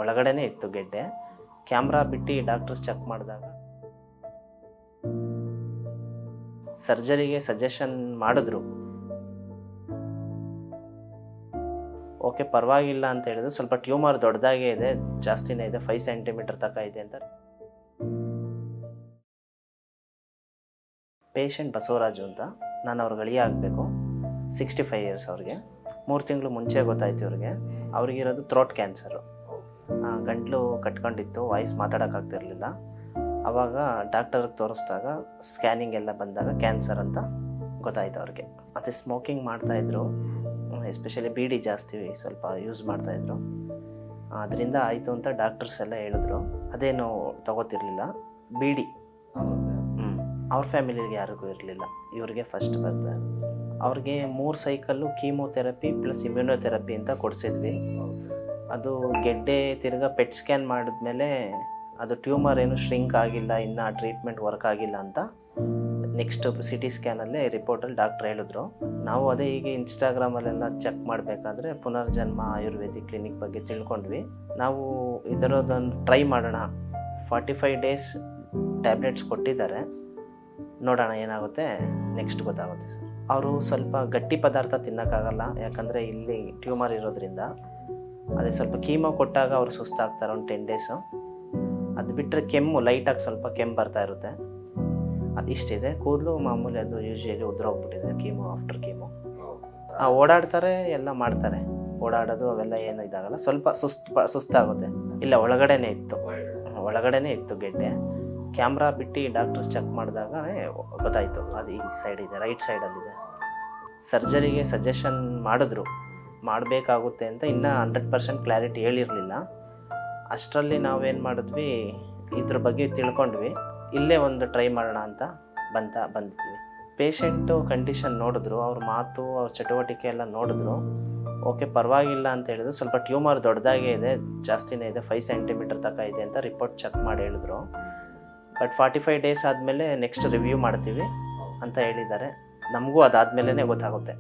ಒಳಗಡೆನೇ ಇತ್ತು ಗೆಡ್ಡೆ. ಕ್ಯಾಮ್ರಾ ಬಿಟ್ಟು ಡಾಕ್ಟರ್ಸ್ ಚೆಕ್ ಮಾಡಿದಾಗ ಸರ್ಜರಿಗೆ ಸಜೆಷನ್ ಮಾಡಿದ್ರು. ಓಕೆ ಪರವಾಗಿಲ್ಲ ಅಂತ ಹೇಳಿದ್ರು. ಸ್ವಲ್ಪ ಟ್ಯೂಮರ್ ದೊಡ್ಡದಾಗೇ ಇದೆ, ಜಾಸ್ತಿನೇ ಇದೆ, 5 ಸೆಂಟಿಮೀಟರ್ ತನಕ ಇದೆ ಅಂತ. ಪೇಷಂಟ್ ಬಸವರಾಜು ಅಂತ, ನಾನು ಅವ್ರಿಗೆ ಅಳಿಯ ಆಗಬೇಕು. 65 ಇಯರ್ಸ್ ಅವ್ರಿಗೆ. 3 ತಿಂಗಳು ಮುಂಚೆ ಗೊತ್ತಾಯ್ತು ಇವ್ರಿಗೆ. ಅವ್ರಿಗಿರೋದು ಥ್ರೋಟ್ ಕ್ಯಾನ್ಸರು. ಗಂಟ್ಲು ಕಟ್ಕೊಂಡಿತ್ತು, ವಾಯ್ಸ್ ಮಾತಾಡೋಕ್ಕಾಗ್ತಿರ್ಲಿಲ್ಲ. ಆವಾಗ ಡಾಕ್ಟರ್ಗೆ ತೋರಿಸಿದಾಗ ಸ್ಕ್ಯಾನಿಂಗ್ ಎಲ್ಲ ಬಂದಾಗ ಕ್ಯಾನ್ಸರ್ ಅಂತ ಗೊತ್ತಾಯ್ತು ಅವ್ರಿಗೆ. ಮತ್ತು ಸ್ಮೋಕಿಂಗ್ ಮಾಡ್ತಾಯಿದ್ರು, ಎಸ್ಪೆಷಲಿ ಬೀಡಿ ಜಾಸ್ತಿ ಸ್ವಲ್ಪ ಯೂಸ್ ಮಾಡ್ತಾಯಿದ್ರು. ಅದರಿಂದ ಆಯಿತು ಅಂತ ಡಾಕ್ಟರ್ಸ್ ಎಲ್ಲ ಹೇಳಿದ್ರು. ಅದೇನು ತಗೋತಿರ್ಲಿಲ್ಲ ಬೀಡಿ. ಅವ್ರ ಫ್ಯಾಮಿಲಿಗೆ ಯಾರಿಗೂ ಇರಲಿಲ್ಲ, ಇವ್ರಿಗೆ ಫಸ್ಟ್ ಬರ್ತಾ. ಅವ್ರಿಗೆ 3 ಸೈಕಲ್ಲು ಕೀಮೋಥೆರಪಿ ಪ್ಲಸ್ ಇಮ್ಯುನೋಥೆರಪಿ ಅಂತ ಕೊಡಿಸಿದ್ವಿ. ಅದು ಗೆಡ್ಡೆ ತಿರ್ಗಾ ಪೆಟ್ ಸ್ಕ್ಯಾನ್ ಮಾಡಿದ್ಮೇಲೆ ಅದು ಟ್ಯೂಮರ್ ಏನು ಶ್ರಿಂಕ್ ಆಗಿಲ್ಲ, ಇನ್ನೂ ಟ್ರೀಟ್ಮೆಂಟ್ ವರ್ಕ್ ಆಗಿಲ್ಲ ಅಂತ ನೆಕ್ಸ್ಟ್ CT ಸ್ಕ್ಯಾನಲ್ಲೇ ರಿಪೋರ್ಟಲ್ಲಿ ಡಾಕ್ಟ್ರ್ ಹೇಳಿದ್ರು. ನಾವು ಅದೇ ಈಗ ಇನ್ಸ್ಟಾಗ್ರಾಮಲ್ಲೆಲ್ಲ ಚೆಕ್ ಮಾಡಬೇಕಾದ್ರೆ ಪುನರ್ಜನ್ಮ ಆಯುರ್ವೇದಿಕ್ ಕ್ಲಿನಿಕ್ ಬಗ್ಗೆ ತಿಳ್ಕೊಂಡ್ವಿ. ನಾವು ಇದರದೊಂದು ಟ್ರೈ ಮಾಡೋಣ. 45 ಡೇಸ್ ಟ್ಯಾಬ್ಲೆಟ್ಸ್ ಕೊಟ್ಟಿದ್ದಾರೆ, ನೋಡೋಣ ಏನಾಗುತ್ತೆ ನೆಕ್ಸ್ಟ್ ಗೊತ್ತಾಗುತ್ತೆ ಸರ್. ಅವರು ಸ್ವಲ್ಪ ಗಟ್ಟಿ ಪದಾರ್ಥ ತಿನ್ನೋಕ್ಕಾಗಲ್ಲ, ಯಾಕಂದರೆ ಇಲ್ಲಿ ಟ್ಯೂಮರ್ ಇರೋದ್ರಿಂದ. ಅದೇ ಸ್ವಲ್ಪ ಕೀಮೋ ಕೊಟ್ಟಾಗ ಅವ್ರು ಸುಸ್ತಾಗ್ತಾರೆ ಒಂದು 10 ಡೇಸು. ಅದು ಬಿಟ್ಟರೆ ಕೆಮ್ಮು ಲೈಟಾಗಿ ಸ್ವಲ್ಪ ಕೆಮ್ಮು ಬರ್ತಾ ಇರುತ್ತೆ, ಅದು ಇಷ್ಟಿದೆ. ಕೂದಲು ಮಾಮೂಲಿ, ಅದು ಯೂಶ್ವಲಿ ಉದ್ರೋಗ್ಬಿಟ್ಟಿದೆ ಕೀಮೋ ಆಫ್ಟರ್ ಕೀಮೋ. ಓಡಾಡ್ತಾರೆ, ಎಲ್ಲ ಮಾಡ್ತಾರೆ, ಓಡಾಡೋದು ಅವೆಲ್ಲ ಏನೂ ಇದಾಗಲ್ಲ. ಸ್ವಲ್ಪ ಸುಸ್ತಾಗುತ್ತೆ. ಇಲ್ಲ ಒಳಗಡೆನೇ ಇತ್ತು ಗೆಡ್ಡೆ. ಕ್ಯಾಮ್ರಾ ಬಿಟ್ಟು ಡಾಕ್ಟರ್ಸ್ ಚೆಕ್ ಮಾಡಿದಾಗ ಗೊತ್ತಾಯಿತು ಅದು ಈ ಸೈಡ್ ಇದೆ, ರೈಟ್ ಸೈಡಲ್ಲಿದೆ. ಸರ್ಜರಿಗೆ ಸಜೆಷನ್ ಮಾಡಿದ್ರು, ಮಾಡಬೇಕಾಗುತ್ತೆ ಅಂತ. ಇನ್ನೂ 100% ಕ್ಲಾರಿಟಿ ಹೇಳಿರಲಿಲ್ಲ. ಅಷ್ಟರಲ್ಲಿ ನಾವೇನು ಮಾಡಿದ್ವಿ, ಇದ್ರ ಬಗ್ಗೆ ತಿಳ್ಕೊಂಡ್ವಿ. ಇಲ್ಲೇ ಒಂದು ಟ್ರೈ ಮಾಡೋಣ ಅಂತ ಬಂದಿದ್ವಿ. ಪೇಷಂಟು ಕಂಡೀಷನ್ ನೋಡಿದ್ರು, ಅವ್ರ ಮಾತು, ಅವ್ರ ಚಟುವಟಿಕೆ ಎಲ್ಲ ನೋಡಿದ್ರು. ಓಕೆ ಪರವಾಗಿಲ್ಲ ಅಂತ ಹೇಳಿದ್ರು. ಸ್ವಲ್ಪ ಟ್ಯೂಮರ್ ದೊಡ್ಡದಾಗೇ ಇದೆ, ಜಾಸ್ತಿನೇ ಇದೆ, 5 ಸೆಂಟಿಮೀಟರ್ ತನಕ ಇದೆ ಅಂತ ರಿಪೋರ್ಟ್ ಚೆಕ್ ಮಾಡಿ ಹೇಳಿದ್ರು. ಬಟ್ 45 ಡೇಸ್ ಆದಮೇಲೆ ನೆಕ್ಸ್ಟ್ ರಿವ್ಯೂ ಮಾಡ್ತೀವಿ ಅಂತ ಹೇಳಿದ್ದಾರೆ. ನಮಗೂ ಅದಾದಮೇಲೆ ಗೊತ್ತಾಗುತ್ತೆ.